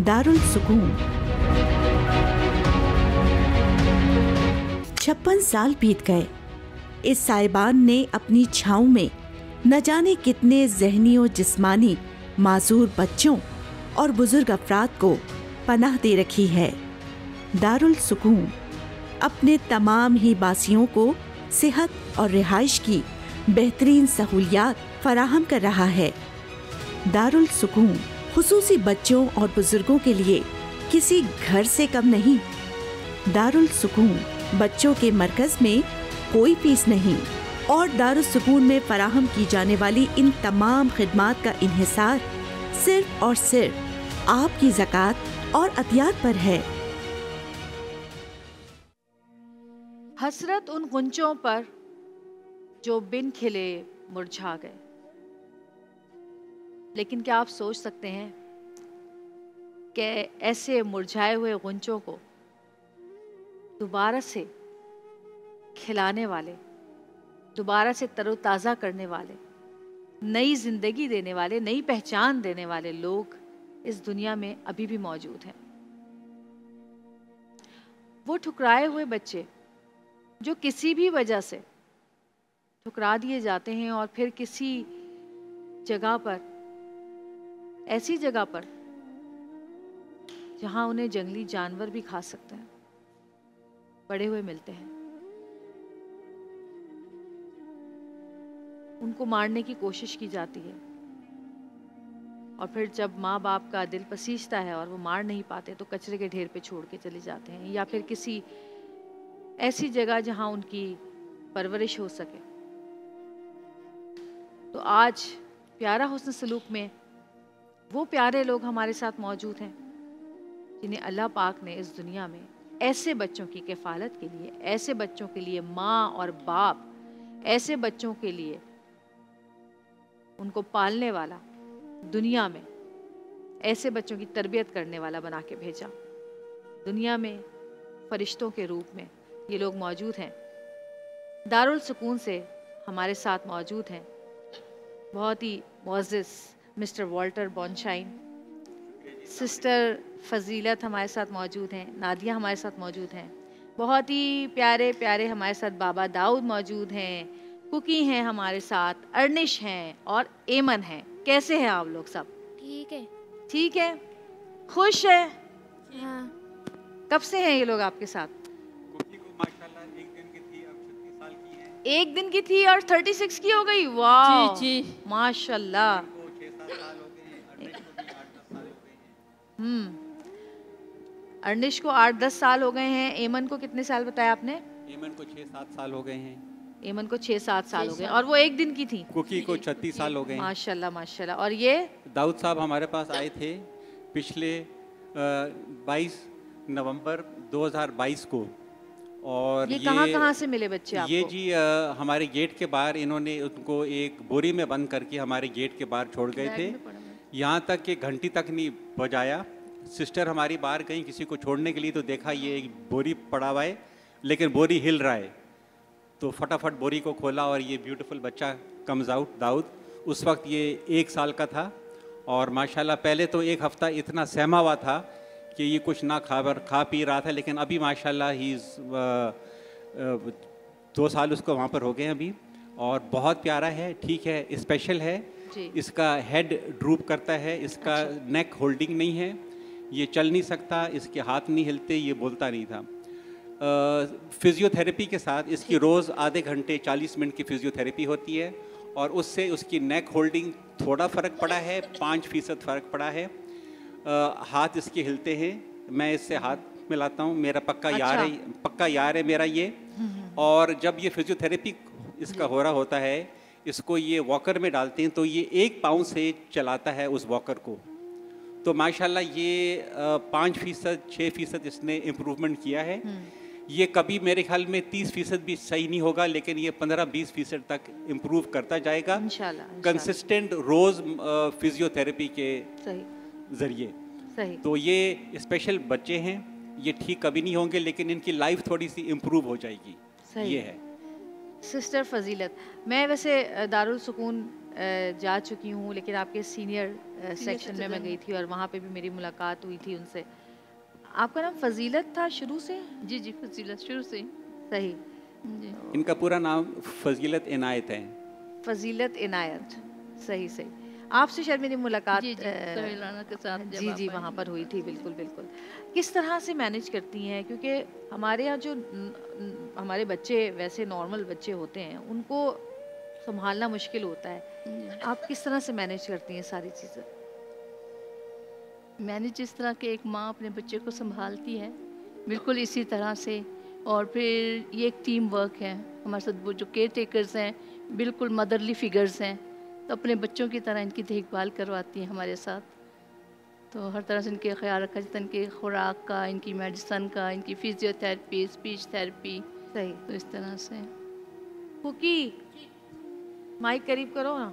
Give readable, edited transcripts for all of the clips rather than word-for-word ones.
दारुल सुकून। 56 साल बीत गए। इस साहिबान ने अपनी छाँव में न जाने कितने ज़हनी और जिस्मानी माजूर बच्चों और बुजुर्ग अफराद को पनाह दे रखी है। दारुल सुकून अपने तमाम ही बासियों को सेहत और रिहाइश की बेहतरीन सहूलियात फराहम कर रहा है। दारुल सुकून खुसूसी बच्चों और बुजुर्गों के लिए किसी घर से कम नहीं। दारुल सुकून बच्चों के मरकज में कोई फीस नहीं और दारुल सुकून में फराहम की जाने वाली इन तमाम खिदमात का इन्हिसार सिर्फ और सिर्फ आपकी ज़कात और अतियात पर है। हसरत उन गुंचों पर जो बिन खिले मुरझा गए। लेकिन क्या आप सोच सकते हैं कि ऐसे मुरझाए हुए गुंचों को दोबारा से खिलाने वाले, दोबारा से तरोताज़ा करने वाले, नई जिंदगी देने वाले, नई पहचान देने वाले लोग इस दुनिया में अभी भी मौजूद हैं। वो ठुकराए हुए बच्चे जो किसी भी वजह से ठुकरा दिए जाते हैं और फिर किसी जगह पर, ऐसी जगह पर जहां उन्हें जंगली जानवर भी खा सकते हैं, पड़े हुए मिलते हैं। उनको मारने की कोशिश की जाती है और फिर जब माँ बाप का दिल पसीजता है और वो मार नहीं पाते तो कचरे के ढेर पे छोड़ के चले जाते हैं, या फिर किसी ऐसी जगह जहां उनकी परवरिश हो सके। तो आज प्यारा हुस्न सलूक में वो प्यारे लोग हमारे साथ मौजूद हैं जिन्हें अल्लाह पाक ने इस दुनिया में ऐसे बच्चों की किफ़ालत के लिए, ऐसे बच्चों के लिए माँ और बाप, ऐसे बच्चों के लिए उनको पालने वाला, दुनिया में ऐसे बच्चों की तरबियत करने वाला बना के भेजा। दुनिया में फरिश्तों के रूप में ये लोग मौजूद हैं। दारुल सुकून से हमारे साथ मौजूद हैं बहुत ही मुअज़्ज़िज़ मिस्टर वॉल्टर बॉनशाइन, सिस्टर फजीलत हमारे साथ मौजूद हैं, नादिया हमारे साथ मौजूद हैं, बहुत ही प्यारे प्यारे हमारे साथ बाबा दाऊद मौजूद हैं, कुकी हैं हमारे साथ, अर्निश हैं और एमन हैं। कैसे हैं आप लोग सब? ठीक है। ठीक है, खुश है? हाँ। कब से हैं ये लोग आपके साथ? कुकी को माशाल्लाह एक दिन की थी, अब 36 साल की है। एक दिन की थी और 36 की हो गई। वाह जी जी माशाल्लाह। को 6-7 साल हो गए हैं, अर्निश को भी 8-10 साल हो गए हैं। अर्निश को 8-10 साल हो गए हैं। एमन को कितने साल बताया आपने? ईमन को 6-7 साल हो गए हैं। एमन को 6-7 साल हो गए और वो एक दिन की थी। कुकी को 36 साल हो गए हैं। माशाल्लाह माशाल्लाह। और ये दाऊद साहब हमारे पास आए थे पिछले 22 नवंबर 2022 को। और ये कहाँ से मिले बच्चे आपको? ये जी हमारे गेट के बाहर इन्होंने उनको एक बोरी में बंद करके हमारे गेट के बाहर छोड़ गए थे। यहाँ तक कि घंटी तक नहीं बजाया। सिस्टर हमारी बाहर गई किसी को छोड़ने के लिए, तो देखा ये एक बोरी पड़ा हुआ है लेकिन बोरी हिल रहा है, तो फटाफट बोरी को खोला और ये ब्यूटीफुल बच्चा कम्स आउट दाऊद। उस वक्त ये 1 साल का था और माशाल्लाह पहले तो 1 हफ़्ता इतना सहमा हुआ था कि ये कुछ ना खा पी रहा था, लेकिन अभी माशाल्लाह ही 2 साल उसको वहाँ पर हो गए हैं अभी और बहुत प्यारा है, ठीक है, स्पेशल है। इसका हेड ड्रूप करता है, इसका नेक होल्डिंग नहीं है, ये चल नहीं सकता, इसके हाथ नहीं हिलते, ये बोलता नहीं था। फिज़ियोथेरेपी के साथ इसकी रोज़ आधे घंटे 40 मिनट की फिज़ियोथेरेपी होती है और उससे उसकी नेक होल्डिंग थोड़ा फ़र्क पड़ा है, 5% फ़र्क पड़ा है। हाथ इसके हिलते हैं, मैं इससे हाथ मिलाता हूँ, मेरा पक्का यार है मेरा ये। और जब ये फिज़ियोथेरेपी इसका हो रहा होता है, इसको ये वॉकर में डालते हैं तो ये 1 पाँव से चलाता है उस वॉकर को। तो माशाल्लाह ये 5%, 6% इसने इम्प्रूवमेंट किया है। ये कभी मेरे ख्याल में 30% भी सही नहीं होगा, लेकिन ये 15-20% तक इम्प्रूव करता जाएगा कंसिस्टेंट रोज़ फिजियोथेरेपी के ज़रिए। तो ये स्पेशल बच्चे हैं, ये ठीक कभी नहीं होंगे, लेकिन इनकी लाइफ थोड़ी सी इम्प्रूव हो जाएगी। ये है सिस्टर फजीलत। मैं वैसे दारुल सुकून जा चुकी हूँ, लेकिन आपके सीनियर सेक्शन में मैं गई थी और वहाँ पे भी मेरी मुलाकात हुई थी उनसे। आपका नाम फजीलत था शुरू से? जी जी, फजीलत शुरू से ही। सही। जी। इनका पूरा नाम फजीलत इनायत है। फजीलत इनायत, सही सही। आपसे शायद मेरी मुलाकात जी जी, सोहेल राना के साथ जब जी आप जी आए। वहाँ पर हुई थी, बिल्कुल बिल्कुल। किस तरह से मैनेज करती हैं, क्योंकि हमारे यहाँ जो हमारे बच्चे वैसे नॉर्मल बच्चे होते हैं उनको संभालना मुश्किल होता है, आप किस तरह से मैनेज करती हैं सारी चीज़ें? मैंने जिस तरह के एक माँ अपने बच्चे को संभालती है, बिल्कुल इसी तरह से। और फिर ये एक टीम वर्क है हमारे साथ। वो जो केयर टेकर्स हैं बिल्कुल मदरली फिगर्स हैं, तो अपने बच्चों की तरह इनकी देखभाल करवाती हैं हमारे साथ। तो हर तरह से इनके ख्याल रखा जाता है, इनके खुराक का, इनकी मेडिसन का, इनकी फिजियोथेरेपी, स्पीच थेरेपी। सही। तो इस तरह से। कुकी, माइक करीब करो ना,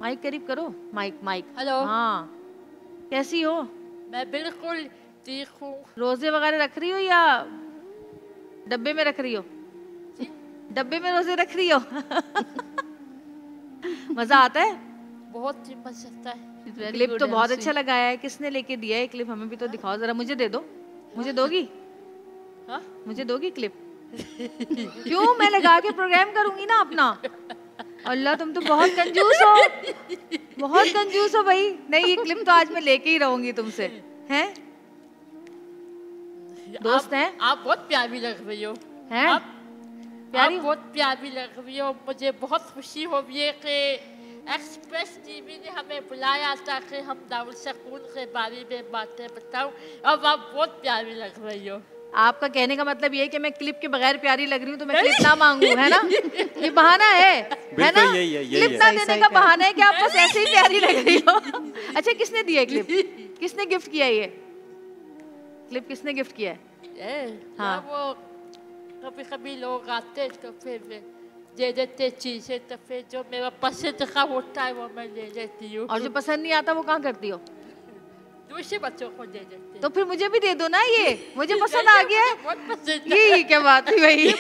माइक करीब करो, माइक माइक। हेलो। हाँ, कैसी हो? मैं बिल्कुल ठीक हूँ। रोजे वगैरह रख रही हो या डब्बे में रख रही हो? डब्बे में रोजे रख रही हो? मजा आता है? बहुत ही मजा आता है। क्लिप तो बहुत अच्छा लगाया है। किसने लेके दिया है क्लिप? हमें भी तो दिखाओ जरा, मुझे दे दो। मुझे दोगी? हाँ? मुझे दोगी क्लिप? क्यों, मैं लगा के प्रोग्राम करूंगी ना अपना। अल्लाह, तुम तो बहुत कंजूस हो, बहुत कंजूस हो भाई। नहीं, ये क्लिप तो आज मैं लेके ही रहूंगी तुमसे। हैं? दोस्त हैं? आप बहुत प्यारी लग रही हो। हैं? आप प्यारी? बहुत प्यारी लग रही हो। मुझे बहुत खुशी हो रही है कि एक्सप्रेस टीवी ने हमें बुलाया ताकि हम दारुल सकून के बारे में बातें बताऊं। अब आप बहुत प्यारी लग रही हो। आपका कहने का मतलब ये है कि मैं क्लिप के बगैर प्यारी लग रही हूँ तो मैं क्लिप ना मांगू, है ना? ये बहाना है ना? बिल्कुल यही क्लिप है। ना देने का बहाना है कि आप बस ऐसे ही प्यारी लग रही हो। अच्छा, किसने दिया है क्लिप? किसने गिफ्ट किया ये क्लिप? किसने गिफ्ट किया है? हाँ। वो कभी कभी लोग आते तो फिर दे देते चीजें, तो फिर जो मेरा पसंद का होता है वो मैं ले लेती हूँ। और जो पसंद नहीं आता वो कहाँ करती हो? दूसरे बच्चों को दे देते। तो फिर मुझे भी दे दो ना, ये मुझे पसंद आ गया है। बहुत पसंद है। ये क्या बात हुई भाई?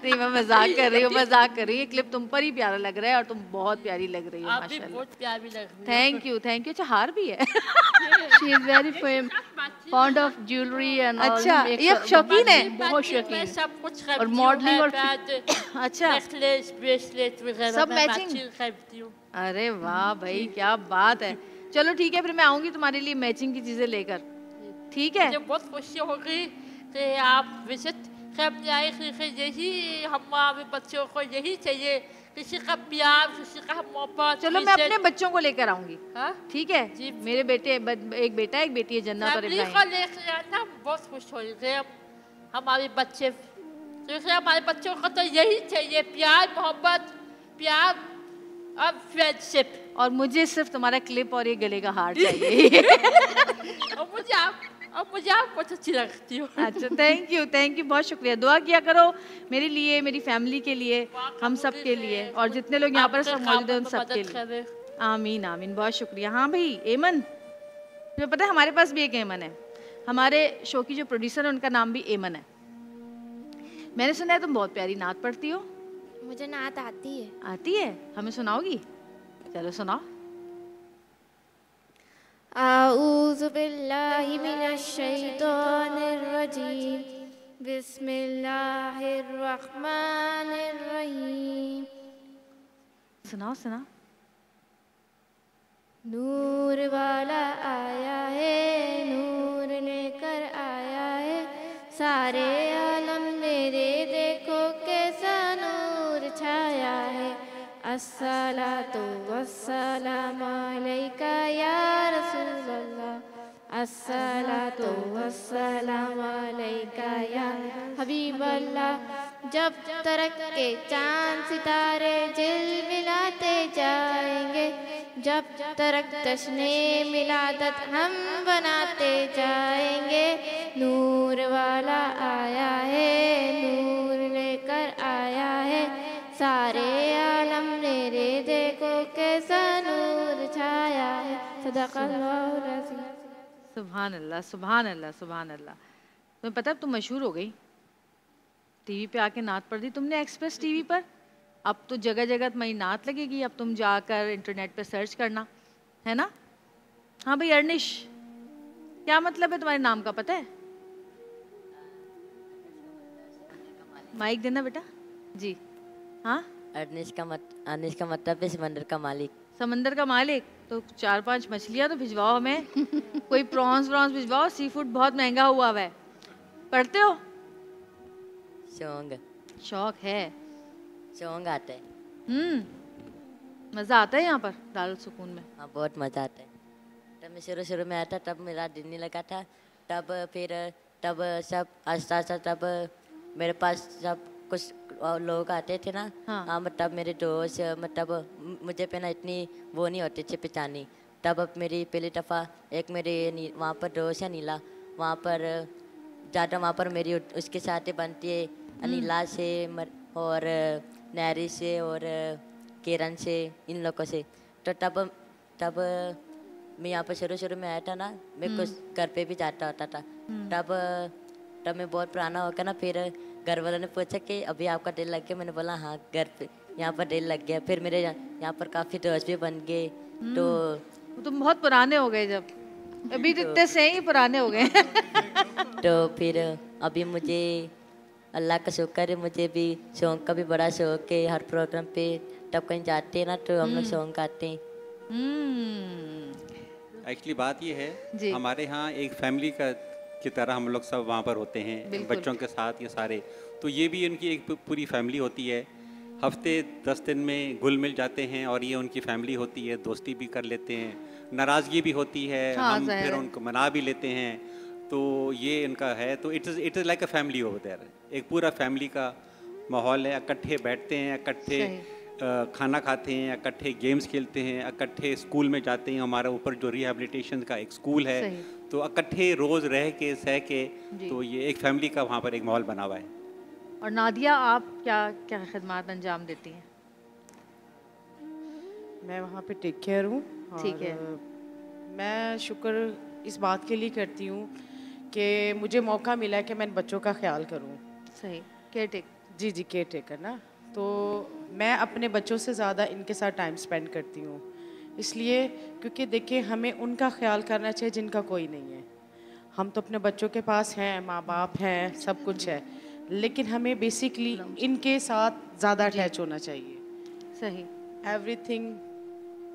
नहीं, मैं मजाक कर रही हूँ, मजाक कर रही हूँ। ये क्लिप तुम पर ही प्यारा लग रहा है और तुम बहुत प्यारी लग रही हो आप भी माशाल्लाह। बहुत प्यारी लग रही हो। Thank you, thank you. अच्छा, हार भी है? She is very fond of jewelry and all. अच्छा, makes ये her- शौकीन है? बहुत शौकीन मैं है। सब कुछ और मॉडलिंग और अच्छा, नेकलेस, ब्रेसलेट वगैरह सब मैं मैचिंग? मैचिंग खरीदती हूँ। अरे वाह भाई, क्या बात है। चलो ठीक है, फिर मैं आऊंगी तुम्हारे लिए मैचिंग की चीजें लेकर, ठीक है? मुझे बहुत खुशी होगी कि आप विजिट करने आए, क्योंकि यही हमारे बच्चों को यही चाहिए, किसी का प्यार, किसी का मोहब्बत। चलो मैं अपने बच्चों को लेकर आऊंगी, हाँ? ठीक है? जी। मेरे बेटे, एक बेटा एक बेटी है, जन्नत और फैमिली को इब्राहिम। लेकर आना, बहुत खुश होंगे हमारे बच्चे, क्योंकि हमारे बच्चों को तो यही चाहिए, प्यार, मोहब्बत, प्यार और फ्रेंडशिप। और मुझे सिर्फ तुम्हारा क्लिप और ये गले का हार चाहिए। और मुझे आप बहुत अच्छी लगती हो। अच्छा, थैंक यू, थैंक यू, बहुत शुक्रिया। दुआ किया करो मेरे लिए, मेरी फैमिली के लिए, हम सब के लिए, और जितने लोग यहाँ पर सब मौजूद हैं उन सब के लिए। आमीन आमीन, बहुत शुक्रिया। हाँ भाई, एमन, तुम्हें पता है हमारे पास भी एक एमन है। हमारे शो की जो प्रोड्यूसर है उनका नाम भी एमन है। मैंने सुना है तुम बहुत प्यारी नात पढ़ती हो। मुझे नात आती है। आती है? हमें सुनाओगी? चलो सुनाओ। आऊज़ु बिल्लाहि मिनश शैतानिर रजीम, बिस्मिल्लाहिर रहमानिर रहीम। सुनाओ सुनाओ। नूर वाला आया है, नूर लेकर आया है, सारे आलम मेरे देखो कैसा नूर छाया है। अस्सलातु वस्सलामु अलैका या रसूलल्लाह, अस्सलातु वस्सलामु अलैका या हबीबल्लाह। जब तरक के चांद सितारे झिलमिलाते जाएंगे, जब तरक जश्ने मिलादत हम बनाते जाएंगे। नूर वाला आया है, नूर लेकर आया है, सारे आलम मेरे देखो कैसा नूर छाया है। सदक़ल्लाहुल अज़ीम। सुभान अल्लाह, सुभान अल्लाह, सुभान अल्लाह। तुम्हें पता है अब तुम मशहूर हो गई, टीवी पे आके नात पढ़ दी तुमने एक्सप्रेस टीवी पर। अब तो जगह जगह तुम्हारी नात लगेगी। अब तुम जाकर इंटरनेट पे सर्च करना, है ना? हाँ भाई अर्निश, क्या मतलब है तुम्हारे नाम का, पता है? माइक देना बेटा जी। हाँ, अर्निश का मतलब है समंदर का मालिक। समंदर का मालिक, तो 4-5 मछलियाँ तो भिजवाओ हमें। कोई प्रॉन्स भिजवाओ, सी फूड बहुत महंगा हुआ है। पढ़ते हो? शौक है, सॉन्ग आता है। मज़ा आता है यहाँ पर दारुल सुकून में? हाँ बहुत मज़ा आता है। तब मैं शुरू में आया था, तब मेरा दिल नहीं लगा था। तब सब आस्ता आस्ता तब मेरे पास सब कुछ लोग आते थे ना। हाँ मतलब मेरे दोस्त, मतलब मुझे पे ना इतनी वो नहीं होती थी पहचानी। तब अब मेरी पहली दफ़ा एक मेरे वहाँ पर दोस्त है नीला, वहाँ पर ज़्यादा वहाँ पर मेरी उसके साथ ही बनती है, अनिला से और नैरी से और किरण से, इन लोगों से। तो तब मैं यहाँ पर शुरू में आया था ना, मैं कुछ घर पे भी जाता होता था। तब मैं बहुत पुराना हो गया ना, फिर घर वालों ने पूछा कि अभी आपका दिल लग गया? मैंने बोला हाँ, घर पे यहाँ पर दिल लग गया। फिर मेरे यहाँ पर काफ़ी दोस्त भी बन गए। तो तुम बहुत पुराने हो गए, जब अभी तो इतने से ही पुराने हो गए। तो फिर अभी मुझे अल्लाह का शुक्र है, मुझे भी सॉन्ग का भी बड़ा शौक है। हर प्रोग्राम पे तब कहीं जाते हैं ना तो हम लोग सॉन्ग गाते हैं। एक्चुअली बात ये है, हमारे यहाँ एक फैमिली की तरह हम लोग सब वहाँ पर होते हैं बच्चों के साथ, ये सारे। तो ये भी उनकी एक पूरी फैमिली होती है। हफ्ते 10 दिन में घुल मिल जाते हैं और ये उनकी फैमिली होती है। दोस्ती भी कर लेते हैं, नाराज़गी भी होती है, हम फिर उनको मना भी लेते हैं। तो ये इनका है। तो it is like a family over there. एक पूरा फैमिली का माहौल है। इकट्ठे बैठते हैं, इकट्ठे खाना खाते हैं, इकट्ठे गेम्स खेलते हैं, इकट्ठे स्कूल में जाते हैं। हमारा ऊपर जो रिहैबिलिटेशन का एक स्कूल है, तो इकट्ठे रोज़ रह के सह के, तो ये एक फैमिली का वहाँ पर एक माहौल बना हुआ है। और नादिया, आप क्या क्या खिदमत अंजाम देती हैं? मैं वहाँ पे टेक केयर हूँ। ठीक है। मैं शुक्र इस बात के लिए करती हूँ कि मुझे मौका मिला है कि मैं बच्चों का ख्याल करूँ। सही, केयर टेक। जी केयर टेकर ना। तो मैं अपने बच्चों से ज़्यादा इनके साथ टाइम स्पेंड करती हूँ, इसलिए क्योंकि देखिए हमें उनका ख्याल करना चाहिए जिनका कोई नहीं है। हम तो अपने बच्चों के पास हैं, माँ बाप हैं, सब कुछ है, लेकिन हमें बेसिकली इनके साथ ज़्यादा अटैच होना चाहिए। सही। एवरीथिंग,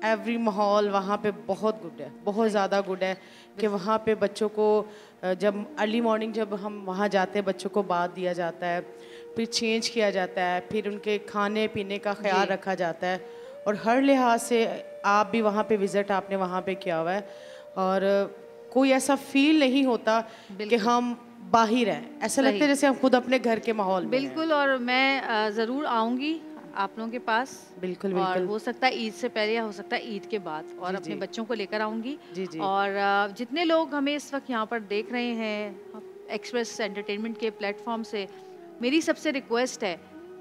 एवरी माहौल वहाँ पे बहुत गुड है, बहुत ज़्यादा गुड है कि वहाँ पे बच्चों को जब अर्ली मॉर्निंग जब हम वहाँ जाते हैं, बच्चों को बाथ दिया जाता है, फिर चेंज किया जाता है, फिर उनके खाने पीने का ख्याल रखा जाता है। और हर लिहाज से आप भी वहाँ पे विज़िट आपने वहाँ पे किया हुआ है, और कोई ऐसा फील नहीं होता कि हम बाहर हैं। ऐसा लगता है जैसे हम खुद अपने घर के माहौल में। बिल्कुल। और मैं ज़रूर आऊँगी आप लोगों के पास। बिल्कुल और बिल्कुल। हो सकता है ईद से पहले या हो सकता है ईद के बाद, और अपने बच्चों को लेकर आऊँगी। जी। और जितने लोग हमें इस वक्त यहाँ पर देख रहे हैं एक्सप्रेस एंटरटेनमेंट के प्लेटफॉर्म से, मेरी सबसे रिक्वेस्ट है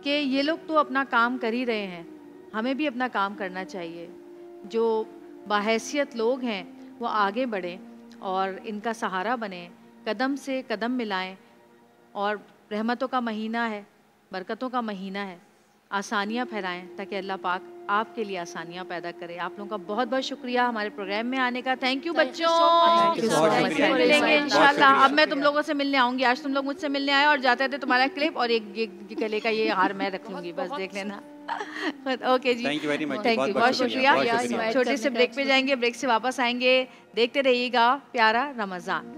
कि ये लोग तो अपना काम कर ही रहे हैं, हमें भी अपना काम करना चाहिए। जो बाहैसियत लोग हैं वो आगे बढ़ें और इनका सहारा बने, कदम से कदम मिलाएं। और रहमतों का महीना है, बरकतों का महीना है, आसानियाँ फैलाएं ताकि अल्लाह पाक आपके लिए आसानियाँ पैदा करे। आप लोगों का बहुत बहुत शुक्रिया हमारे प्रोग्राम में आने का। थैंक यू बच्चों। फिर मिलेंगे इंशाल्लाह। अब मैं तुम लोगों से मिलने आऊँगी। आज तुम लोग मुझसे मिलने आए और जाते थे तुम्हारा क्लिप और एक गले का ये हार मैं रख लूँगी, बस देख लेना। ओके जी, thank you very much, thank you, बहुत शुक्रिया। छोटे से ब्रेक पे जाएंगे, ब्रेक से वापस आएंगे। देखते रहिएगा प्यारा रमज़ान।